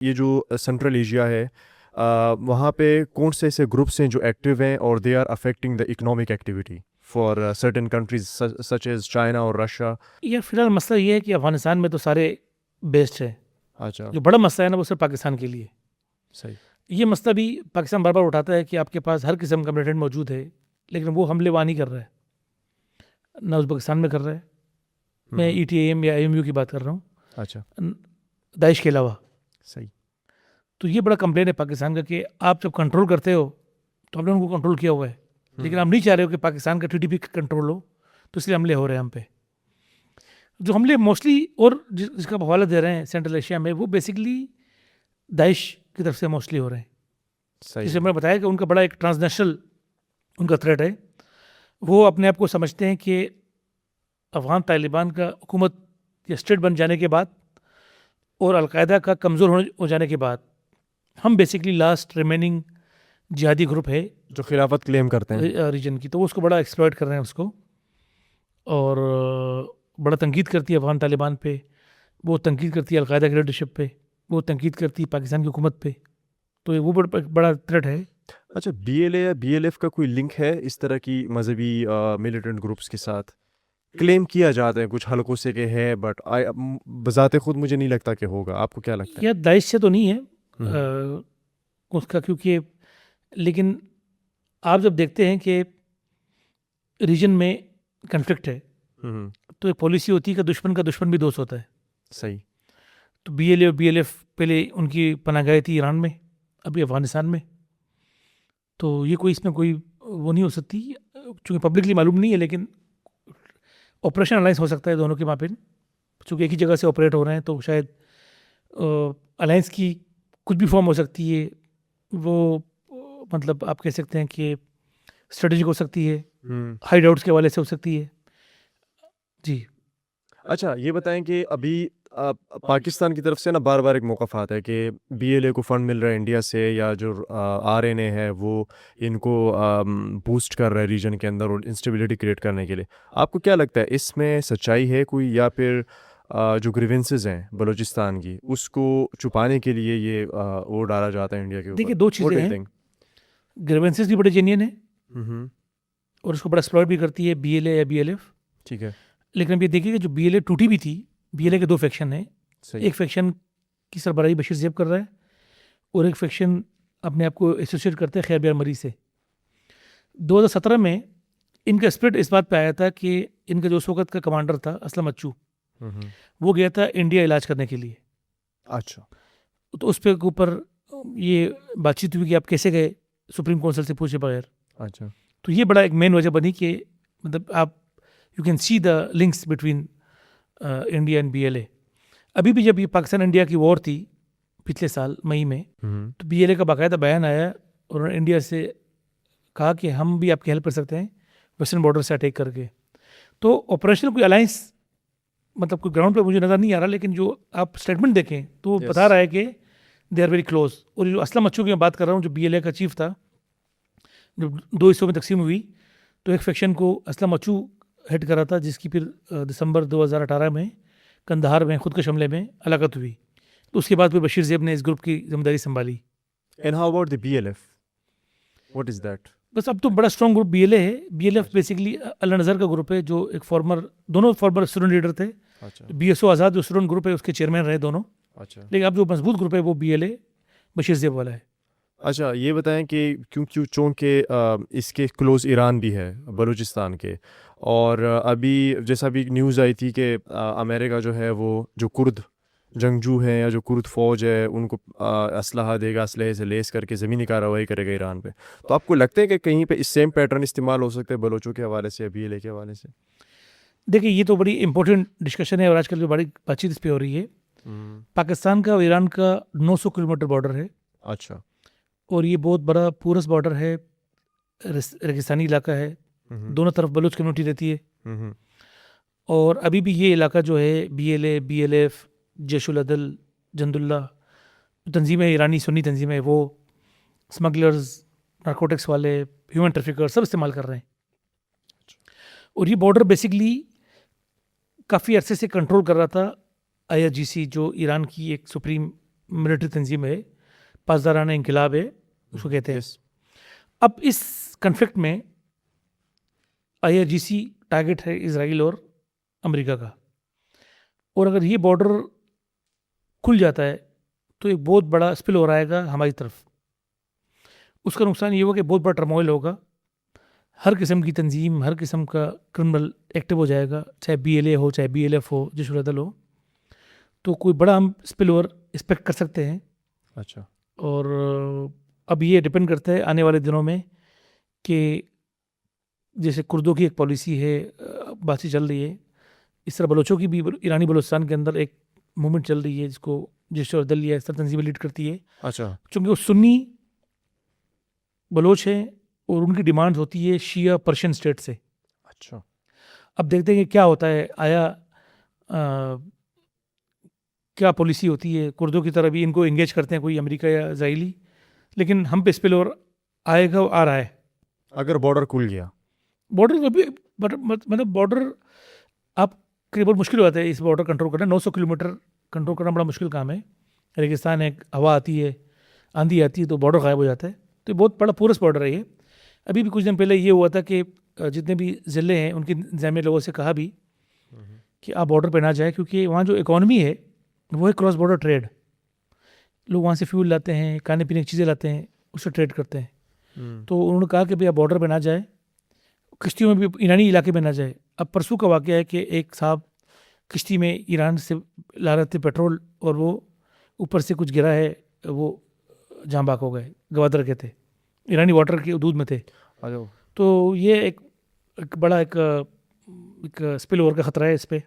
یہ جو central Asia ہے وہاں پہ کون سے ایسے گروپس ہیں جو ایکٹیو ہیں اور they are affecting the economic activity for certain countries such as China اور رشیا؟ یہ فی الحال مسئلہ یہ ہے کہ افغانستان میں تو سارے بیسڈ ہے. اچھا جو بڑا مسئلہ ہے نا وہ صرف پاکستان کے لیے. صحیح. یہ مسئلہ بھی پاکستان بار بار اٹھاتا ہے کہ آپ کے پاس ہر قسم کا ملیٹنٹ موجود ہے, لیکن وہ حملے وہاں نہیں کر رہا ہے, نہ ازبکستان میں کر رہا ہے. میں ای ٹی ایم یا ایم یو کی بات کر رہا ہوں, اچھا داعش کے علاوہ. صحیح. تو یہ بڑا کمپلین ہے پاکستان کا کہ آپ جب کنٹرول کرتے ہو تو ہم نے ان کو کنٹرول کیا ہوا ہے, لیکن آپ نہیں چاہ رہے ہو کہ پاکستان کا ٹی ٹی پی کنٹرول ہو, تو اس لیے حملے ہو رہے ہیں ہم پہ. جو حملے موسٹلی اور جس کا حوالہ دے رہے ہیں سینٹرل ایشیا میں, وہ بیسکلی داعش کی طرف سے موسٹلی ہو رہے ہیں. جسے میں نے بتایا کہ ان کا بڑا ایک ٹرانسنیشنل ان کا تھریٹ ہے. وہ اپنے آپ کو سمجھتے ہیں کہ افغان طالبان کا حکومت یا اسٹیٹ بن جانے کے بعد اور القاعدہ کا کمزور ہو جانے کے بعد ہم بیسکلی لاسٹ ریمیننگ جہادی گروپ ہے جو خلافت کلیم کرتے ہیں ریجن کی. تو وہ اس کو بڑا ایکسپلائٹ کر رہے ہیں اس کو, اور بڑا تنقید کرتی ہے افغان طالبان پہ, وہ تنقید کرتی ہے القاعدہ کی لیڈرشپ پہ, وہ تنقید کرتی ہے پاکستان کی حکومت پہ. تو وہ بڑا تھریٹ ہے. اچھا بی ایل اے یا بی ایل ایف کا کوئی لنک ہے اس طرح کی مذہبی ملیٹنٹ گروپس کے ساتھ؟ کلیم کیا جاتا ہے کچھ حلقوں سے کہ ہے, بٹ بذات خود مجھے نہیں لگتا کہ ہوگا. آپ کو کیا لگتا ہے؟ یا داعش سے تو نہیں ہے اس کا, کیونکہ لیکن آپ جب دیکھتے ہیں کہ ریجن میں کنفلکٹ ہے تو ایک پالیسی ہوتی ہے کہ دشمن کا دشمن بھی دوست ہوتا ہے. صحیح. تو بی ایل اے اور بی ایل ایف پہلے ان کی پناہ گاہیں تھی ایران میں, ابھی افغانستان میں. تو یہ کوئی اس میں کوئی وہ نہیں ہو سکتی, چونکہ پبلکلی معلوم نہیں ہے, لیکن آپریشن الائنس ہو سکتا ہے دونوں کے مابین, چونکہ ایک ہی جگہ سے آپریٹ ہو رہے ہیں. تو شاید الائنس کی کچھ بھی فارم ہو سکتی ہے, وہ مطلب آپ کہہ سکتے ہیں کہ اسٹریٹجک ہو سکتی ہے, ہائیڈ آؤٹس کے حوالے سے ہو سکتی ہے. جی اچھا یہ بتائیں کہ ابھی پاکستان کی طرف سے نا بار بار ایک موقف آتا ہے کہ بی ایل اے کو فنڈ مل رہا ہے انڈیا سے, یا جو آر این اے ہے وہ ان کو بوسٹ کر رہا ہے ریجن کے اندر اور انسٹیبلٹی کریٹ کرنے کے لیے. آپ کو کیا لگتا ہے اس میں سچائی ہے کوئی, یا پھر جو گریونسز ہیں بلوچستان کی اس کو چھپانے کے لیے یہ وہ ڈالا جاتا ہے انڈیا کے اوپر؟ دیکھیے دو چیزیں ہیں, گریونسز بھی بڑے جینین ہیں اور اس کو بڑا ایکسپلائٹ بھی کرتی ہے بی ایل اے یا بی ایل ایف. ٹھیک ہے. لیکن اب یہ دیکھیے کہ جو بی ایل اے ٹوٹی بھی تھی, بی ایل اے کے دو فیکشن ہیں. ایک فیکشن کی سربراہی بشیر زیب کر رہا ہے, اور ایک فیکشن اپنے آپ کو ایسوسیٹ کرتے ہیں خیر بیار مری سے. 2017 میں ان کا اسپرٹ اس بات پہ آیا تھا کہ ان کا جو اس وقت کا کمانڈر تھا اسلم اچو, وہ گیا تھا انڈیا علاج کرنے کے لیے. اچھا. تو اس پہ اوپر یہ بات چیت ہوئی کہ آپ کیسے گئے سپریم کونسل سے پوچھے بغیر. اچھا. تو یہ بڑا ایک مین وجہ بنی کہ مطلب آپ you can see the links between India and B L A. ابھی بھی جب یہ پاکستان انڈیا کی وار تھی پچھلے سال مئی میں, تو بی ایل اے کا باقاعدہ بیان آیا اور انہوں نے انڈیا سے کہا کہ ہم بھی آپ کی ہیلپ کر سکتے ہیں ویسٹرن بارڈر سے اٹیک کر کے. تو آپریشنل کوئی الائنس مطلب کوئی گراؤنڈ پہ مجھے نظر نہیں آ رہا, لیکن جو آپ اسٹیٹمنٹ دیکھیں تو بتا رہا ہے کہ دے آر ویری کلوز. اور جو اسلم اچو کی میں بات کر رہا ہوں, جو بی ایل اے کا چیف تھا, جو 2 حصوں میں تقسیم ہوئی, تو ایک فیکشن کو اسلم اچو ہیڈ کرا تھا, جس کی پھر دسمبر 2018 میں کندہار میں خودکش حملے میں ہلاکت ہوئی. تو اس کے بعد پھر بشیر زیب نے اس گروپ کی ذمہ داری سنبھالی. And how about the BLF? What is that? بس اب تو بڑا اسٹرانگ گروپ بی ایل اے ہے. بی ایل ایف بیسکلی اللہ نظر کا گروپ ہے, جو ایک دونوں فارمر اسٹوڈنٹ لیڈر تھے. بی ایس او آزاد جو اسٹوڈنٹ گروپ ہے اس کے چیئرمین رہے دونوں. لیکن اب جو مضبوط گروپ ہے وہ بی ایل اے بشیر زیب والا ہے. اچھا یہ بتائیں کہ کیوں چونکہ اس کے کلوز ایران بھی ہے بلوچستان کے, اور ابھی جیسا بھی نیوز آئی تھی کہ امریکہ جو ہے وہ جو کرد جنگجو ہیں یا جو کرد فوج ہے ان کو اسلحہ دے گا, اسلحے سے لیس کر کے زمینی کارروائی کرے گا ایران پہ. تو آپ کو لگتا ہے کہ کہیں پہ اس سیم پیٹرن استعمال ہو سکتے ہیں بلوچوں کے حوالے سے یا بی ایل اے کے حوالے سے؟ دیکھیے یہ تو بڑی امپورٹنٹ ڈسکشن ہے, اور آج کل جو بڑی بات چیت اس پہ ہو رہی ہے. پاکستان کا اور ایران کا 900 کلومیٹر بارڈر ہے. اچھا. اور یہ بہت بڑا پورس بارڈر ہے, ریگستانی علاقہ ہے, دونوں طرف بلوچ کمیونٹی رہتی ہے. اور ابھی بھی یہ علاقہ جو ہے B L A, B L F, جیش العدل, جند اللہ تنظیمیں, ایرانی سنی تنظیمیں, وہ اسمگلرز, نارکوٹکس والے, ہیومن ٹریفکر سب استعمال کر رہے ہیں. اور یہ بارڈر بیسکلی کافی عرصے سے کنٹرول کر رہا تھا آئی آر جی سی, جو ایران کی ایک سپریم ملٹری تنظیم ہے, پاسدارانہ انقلاب ہے اس کو کہتے ہیں. Yes. اب اس کنفلکٹ میں IRGC ٹارگیٹ ہے اسرائیل اور امریکہ کا, اور اگر یہ بارڈر کھل جاتا ہے تو ایک بہت بڑا اسپل ہو آئے گا ہماری طرف. اس کا نقصان یہ ہوگا کہ بہت بڑا ٹرموائل ہوگا, ہر قسم کی تنظیم, ہر قسم کا کرمنل ایکٹیو ہو جائے گا, چاہے BLA ہو, چاہے BLF ہو, جو صورت ہو. تو کوئی بڑا ہم اسپل اوور ایکسپیکٹ کر سکتے ہیں. اچھا. اور اب یہ ڈپینڈ کرتا ہے آنے والے دنوں میں کہ جیسے کردوں کی ایک پالیسی ہے, بات چل رہی ہے, اس طرح بلوچوں کی بھی ایرانی بلوچستان کے اندر ایک موومنٹ چل رہی ہے جس کو جیش دل یا اس طرح تنظیمیں لیڈ کرتی ہے. اچھا. چونکہ وہ سنی بلوچ ہیں اور ان کی ڈیمانڈ ہوتی ہے شیعہ پرشین اسٹیٹ سے. اچھا. اب دیکھتے ہیں کہ کیا ہوتا ہے, آیا کیا پالیسی ہوتی ہے. کردوں کی طرح بھی ان کو انگیج کرتے ہیں کوئی امریکہ یا اسرائیلی, لیکن ہم پہ اسپل اور آئے گا, آ رہا ہے. اگر بارڈر کھل گیا, بارڈر مطلب بارڈر آپ کے بہت مشکل ہو جاتا ہے اس بارڈر کنٹرول کرنا. 900 کلومیٹر کنٹرول کرنا بڑا مشکل کام ہے. ریگستان ہے, ہوا آتی ہے, آندھی آتی ہے تو بارڈر غائب ہو جاتا ہے. تو یہ بہت بڑا پورس بارڈر ہے یہ. ابھی بھی کچھ دن پہلے یہ ہوا تھا کہ جتنے بھی ضلع ہیں ان کی انتظامیہ لوگوں سے کہا بھی کہ آپ بارڈر پہ نہ جائیں, کیونکہ وہاں جو اکانومی ہے وہ ہے کراس بارڈر ٹریڈ. لوگ وہاں سے فیول لاتے ہیں, کھانے پینے کی چیزیں لاتے ہیں, اس سے ٹریڈ کرتے ہیں. تو انہوں نے کہا کہ بھئی آپ بارڈر پہ نہ جائیں, کشتیوں میں بھی ایرانی علاقے میں نہ جائے. اب پرسوں کا واقعہ ہے کہ ایک صاحب کشتی میں ایران سے لا رہے تھے پیٹرول, اور وہ اوپر سے کچھ گرا ہے, وہ جاں باک ہو گئے. گوادر کے تھے, ایرانی واٹر کی حدود میں تھے. تو یہ ایک بڑا ایک اسپل اوور کا خطرہ ہے اس پہ.